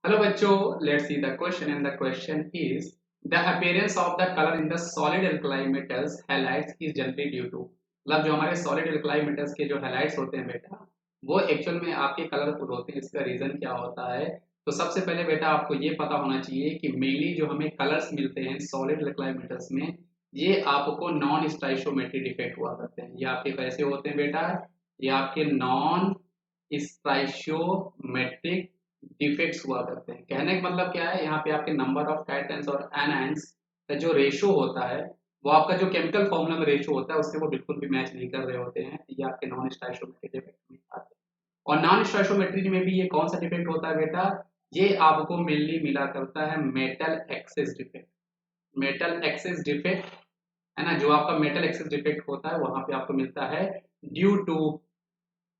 Hello बच्चों, let's see the question and the question is the appearance of the color in the solid alkali metals halides is generally due to मतलब जो हमारे solid alkali metals के जो halides होते हैं बेटा वो एक्चुअल में आपके कलरफुल होते हैं। इसका रीजन क्या होता है? तो सबसे पहले बेटा आपको ये पता होना चाहिए कि मेनली जो हमें कलर्स मिलते हैं सॉलिड alkali metals में ये आपको नॉन स्टाइशोमेट्री डिफेक्ट हुआ करते हैं। ये आपके कैसे होते हैं बेटा? ये आपके नॉन स्टाइशियोमेट्रिक डिफेक्ट्स हुआ करते हैं। कहने का मतलब क्या है, यहाँ पे आपके नंबर ऑफ कैटआयंस और एनायंस का जो रेशो होता है वो आपका जो केमिकल फॉर्मूला में रेशो होता है उससे वो बिल्कुल भी मैच नहीं कर रहे होते हैं। ये आपके नॉन स्टाइशियोमेट्रिक डिफेक्ट में आते हैं। और नॉन स्टाइशियोमेट्री में भी ये कौन सा डिफेक्ट होता है बेटा? ये आपको मेनली मिला करता है metal access defect. Metal access defect है ना, जो आपका मेटल एक्सेस डिफेक्ट होता है वहां पे आपको मिलता है due to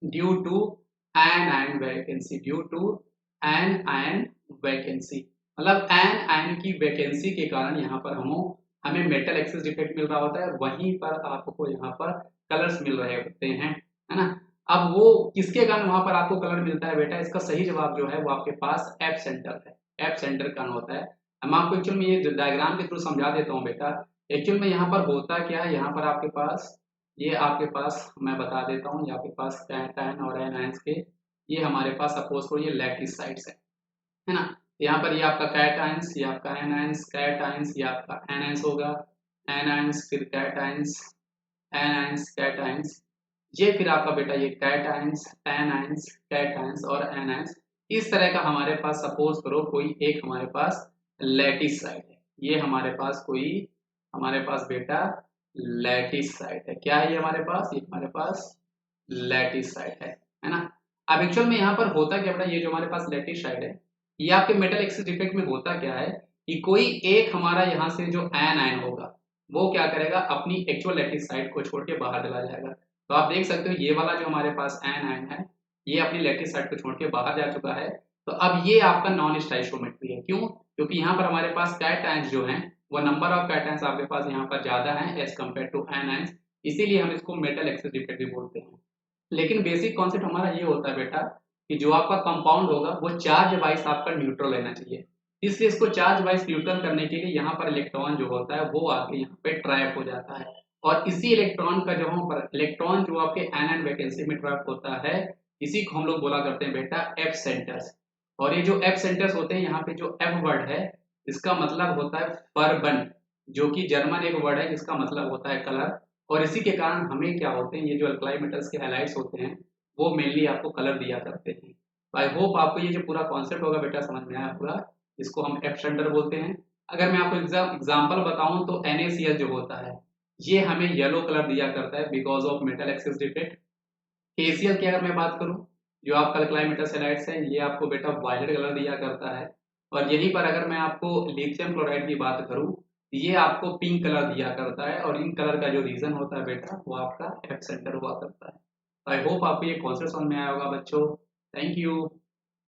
due to anion vacancy due to anion vacancy मतलब एन आयन की वैकेंसी के कारण यहाँ पर हमें मेटल एक्सेस डिफेक्ट मिल रहा होता है। वहीं पर आपको यहाँ पर कलर्स मिल रहे होते हैं, है ना। अब वो किसके कारण वहां पर आपको कलर मिलता है बेटा? इसका सही जवाब जो है वो आपके पास एफ सेंटर है। एफ सेंटर कारण होता है। मैं आपको एक्चुअल में ये डायग्राम के थ्रू समझा देता हूँ बेटा। एक्चुअल में यहाँ पर होता क्या है, यहाँ पर आपके पास ये आपके पास मैं बता देता हूँ, ये आपके पास कैटायन और एनायंस के ये हमारे पास सपोज करो ये लैटिस साइड्स है ना। यहाँ पर ये आपका कैटायंस, ये आपका एनायंस, कैटायंस, ये आपका एनायंस होगा, एनायंस फिर कैटायंस, एनायंस कैटायंस, ये फिर आपका बेटा ये कैटायंस, एनायंस, कैटायंस और एनायंस। इस तरह का हमारे पास सपोज करो कोई एक हमारे पास लैटिस साइड है। ये हमारे पास कोई हमारे पास बेटा लैटिस साइड है। क्या है ये हमारे पास? ये हमारे पास लैटिस साइड है ना। अब एक्चुअल में यहाँ पर होता क्या बेटा, ये जो हमारे पास लैटिस साइड है ये आपके मेटल एक्सिस डिफेक्ट में होता क्या है कि कोई एक हमारा यहाँ से जो एन आयन होगा वो क्या करेगा, अपनी एक्चुअल लैटिस साइड को छोड़ के बाहर चला जाएगा। तो आप देख सकते हो ये वाला जो हमारे पास एन आयन है ये अपनी लैटिस साइड को छोड़ के बाहर जा चुका है। तो अब ये आपका नॉन स्टाइशियोमेट्री है। क्यों? क्योंकि यहाँ पर हमारे पास कैटायंस जो हैं वो नंबर ऑफ कैटायंस आपके पास यहाँ पर ज्यादा है एज कम्पेयर टू एनायंस, इसीलिए हम इसको मेटल एक्सिस डिफेक्ट भी बोलते हैं। लेकिन बेसिक कॉन्सेप्ट हमारा ये होता है बेटा कि जो आपका कंपाउंड होगा वो चार्ज वाइज आपका न्यूट्रल रहना चाहिए। इसलिए इसको चार्ज वाइज न्यूट्रल करने के लिए यहाँ पर इलेक्ट्रॉन जो होता है वो आके यहाँ पे ट्रैप हो जाता है। और इसी इलेक्ट्रॉन का जो हम पर इलेक्ट्रॉन जो आपके एन वैकेंसी में ट्रैप होता है इसी को हम लोग बोला करते हैं बेटा एफ सेंटर्स। और ये जो एफ सेंटर्स होते हैं यहाँ पे जो एफ वर्ड है इसका मतलब होता है फर्बन, जो कि जर्मन एक वर्ड है जिसका मतलब होता है कलर। और इसी के कारण हमें क्या होते हैं, ये जो अल्कलाई मेटल्स के हैलाइड्स होते हैं वो मेनली आपको कलर दिया करते हैं। आई होप आपको ये जो पूरा कॉन्सेप्ट होगा बेटा समझ में आया पूरा। इसको हम एफ सेंटर बोलते हैं। अगर मैं आपको एग्जाम्पल बताऊं तो NaCl जो होता है ये हमें येलो कलर दिया करता है because of metal axis defect. KCl की अगर मैं बात करूं जो आपका अल्कलाई मेटल हैलाइड्स है ये आपको बेटा वायलेट कलर दिया करता है। और यहीं पर अगर मैं आपको लिथियम क्लोराइड की बात करूं ये आपको पिंक कलर दिया करता है। और इन कलर का जो रीजन होता है बेटा वो आपका एफ सेंटर हुआ करता है। आई होप आपको ये कॉन्सेप्ट समझ में आया होगा बच्चों। Thank you.